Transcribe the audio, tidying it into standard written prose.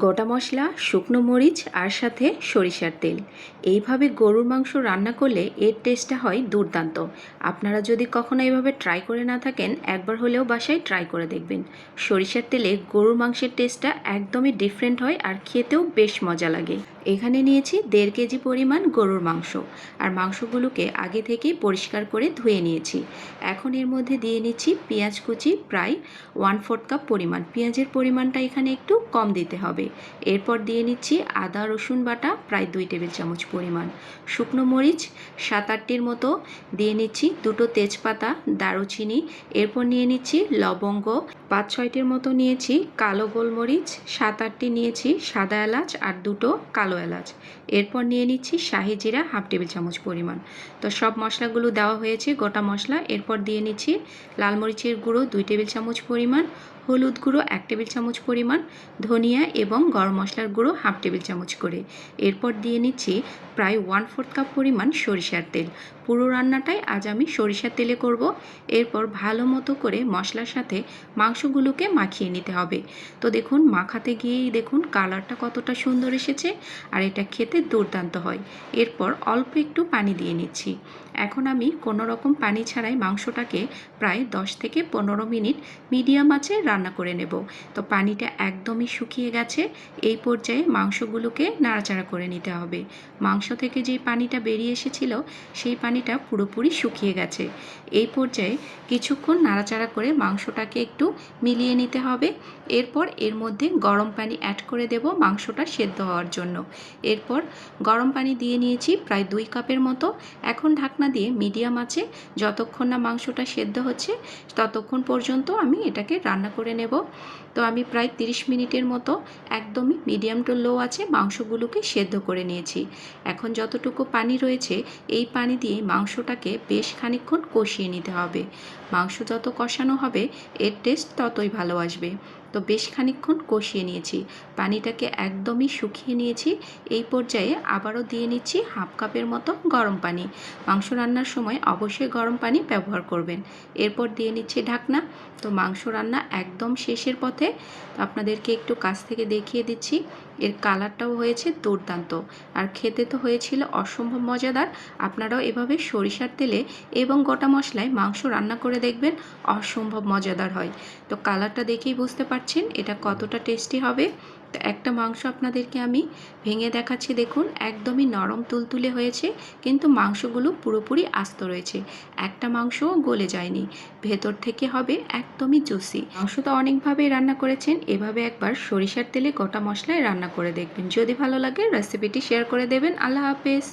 গোটা মশলা, শুকনো মরিচ আর সাথে সরিষার তেল। এইভাবে গরুর মাংস রান্না করলে এর টেস্টটা হয় দুর্দান্ত। আপনারা যদি কখনো এইভাবে ট্রাই করে না থাকেন, একবার হলেও বাসায় ট্রাই করে দেখবেন। সরিষার তেলে গরুর মাংসের টেস্টটা একদমই ডিফারেন্ট হয় আর খেতেও বেশ মজা লাগে। এখানে নিয়েছি 1.5 কেজি পরিমাণ গরুর মাংস, আর মাংসগুলোকে আগে থেকেই পরিষ্কার করে ধুয়ে নিয়েছি। এখন এর মধ্যে দিয়ে নিচ্ছি পেঁয়াজ কুচি, প্রায় 1/4 কাপ পরিমাণ। পেঁয়াজের পরিমাণটা এখানে একটু কম দিতে হবে। এরপর দিয়ে নিচ্ছি আদা রসুন বাটা প্রায় 2 টেবিল চামচ পরিমাণ, শুকনো মরিচ 7-8টির মতো, দিয়ে নিচ্ছি 2টো তেজপাতা, দারুচিনি, এরপর নিয়ে নিচ্ছি লবঙ্গ 5-6টির মতো নিয়েছি, কালো গোলমরিচ 7-8টি নিয়েছি, সাদা এলাচ আর 2টো কালো এলাচ, এরপর নিয়ে নিচ্ছি শাহি জিরা 1/2 টেবিল চামচ পরিমাণ। তো সব মশলাগুলো দেওয়া হয়েছে, গোটা মশলা। এরপর দিয়ে নিচ্ছি লাল মরিচের গুঁড়ো 2 টেবিল চামচ পরিমাণ, হলুদ গুঁড়ো 1 টেবিল চামচ পরিমাণ, ধনিয়া এবং গরম মশলার গুঁড়ো 1/2 টেবিল চামচ করে। এরপর দিয়ে নিচ্ছি প্রায় 1/4 কাপ পরিমাণ সরিষার তেল। পুরো রান্নাটাই আজ আমি সরিষার তেলে করব। এরপর ভালো মতো করে মশলার সাথে মাংসগুলোকে মাখিয়ে নিতে হবে। তো দেখুন, মাখাতে গিয়েই দেখুন কালারটা কতটা সুন্দর এসেছে, আর এটা খেতে দুর্দান্ত হয়। এরপর অল্প একটু পানি দিয়ে নিচ্ছি। এখন আমি কোনো রকম পানি ছাড়াই মাংসটাকে প্রায় 10 থেকে 15 মিনিট মিডিয়াম আঁচে রান্না করে নেব। তো পানিটা একদমই শুকিয়ে গেছে। এই পর্যায়ে মাংসগুলোকে নাড়াচাড়া করে নিতে হবে। মাংস থেকে যেই পানিটা বেরিয়ে এসেছিল, সেই পানিটা পুরোপুরি শুকিয়ে গেছে। এই পর্যায়ে কিছুক্ষণ নাড়াচাড়া করে মাংসটাকে একটু মিলিয়ে নিতে হবে। এরপর এর মধ্যে গরম পানি অ্যাড করে দেব মাংসটা সেদ্ধ হওয়ার জন্য। এরপর গরম পানি দিয়ে নিয়েছি প্রায় 2 কাপের মতো। এখন ঢাকনা দিয়ে মিডিয়াম আঁচে যতক্ষণ না মাংসটা সেদ্ধ হচ্ছে, ততক্ষণ পর্যন্ত আমি এটাকে রান্না করে নেব। তো আমি প্রায় 30 মিনিটের মতো একদমই মিডিয়াম টু লো আছে মাংসগুলোকে সেদ্ধ করে নিয়েছি। এখন যতটুকু পানি রয়েছে, এই পানি দিয়ে মাংসটাকে বেশ খানিকক্ষণ কষিয়ে নিতে হবে। মাংস যত কষানো হবে, এর টেস্ট ততই ভালো আসবে। তো বেশ খানিকক্ষণ কষিয়ে নিয়েছি, পানিটাকে একদমই শুকিয়ে নিয়েছি। এই পর্যায়ে আবারও দিয়ে নিচ্ছি 1/2 কাপের মতো গরম পানি। মাংস রান্নার সময় অবশ্যই গরম পানি ব্যবহার করবেন। এরপর দিয়ে নিচ্ছি ঢাকনা। তো মাংস রান্না একদম শেষের পথে। তো আপনাদেরকে একটু কাছ থেকে দেখিয়ে দিচ্ছি। এর কালারটাও হয়েছে দুর্দান্ত, আর খেতে তো হয়েছিল অসম্ভব মজাদার। আপনারাও এভাবে সরিষার তেলে এবং গোটা মশলায় মাংস রান্না করে দেখবেন, অসম্ভব মজাদার হয়। তো কালারটা দেখেই বুঝতে পারছেন এটা কতটা টেস্টি হবে। তো একটা মাংস আপনাদেরকে আমি ভেঙে দেখাচ্ছি, দেখুন একদমই নরম তুলতুলে হয়েছে, কিন্তু মাংসগুলো পুরোপুরি আস্ত রয়েছে, একটা মাংসও গলে যায়নি, ভেতর থেকে হবে একদমই জুসি। মাংস তো অনেকভাবেই রান্না করেছেন, এভাবে একবার সরিষার তেলে গোটা মশলায় রান্না করে দেখবেন। যদি ভালো লাগে রেসিপিটি শেয়ার করে দেবেন। আল্লাহ হাফেজ।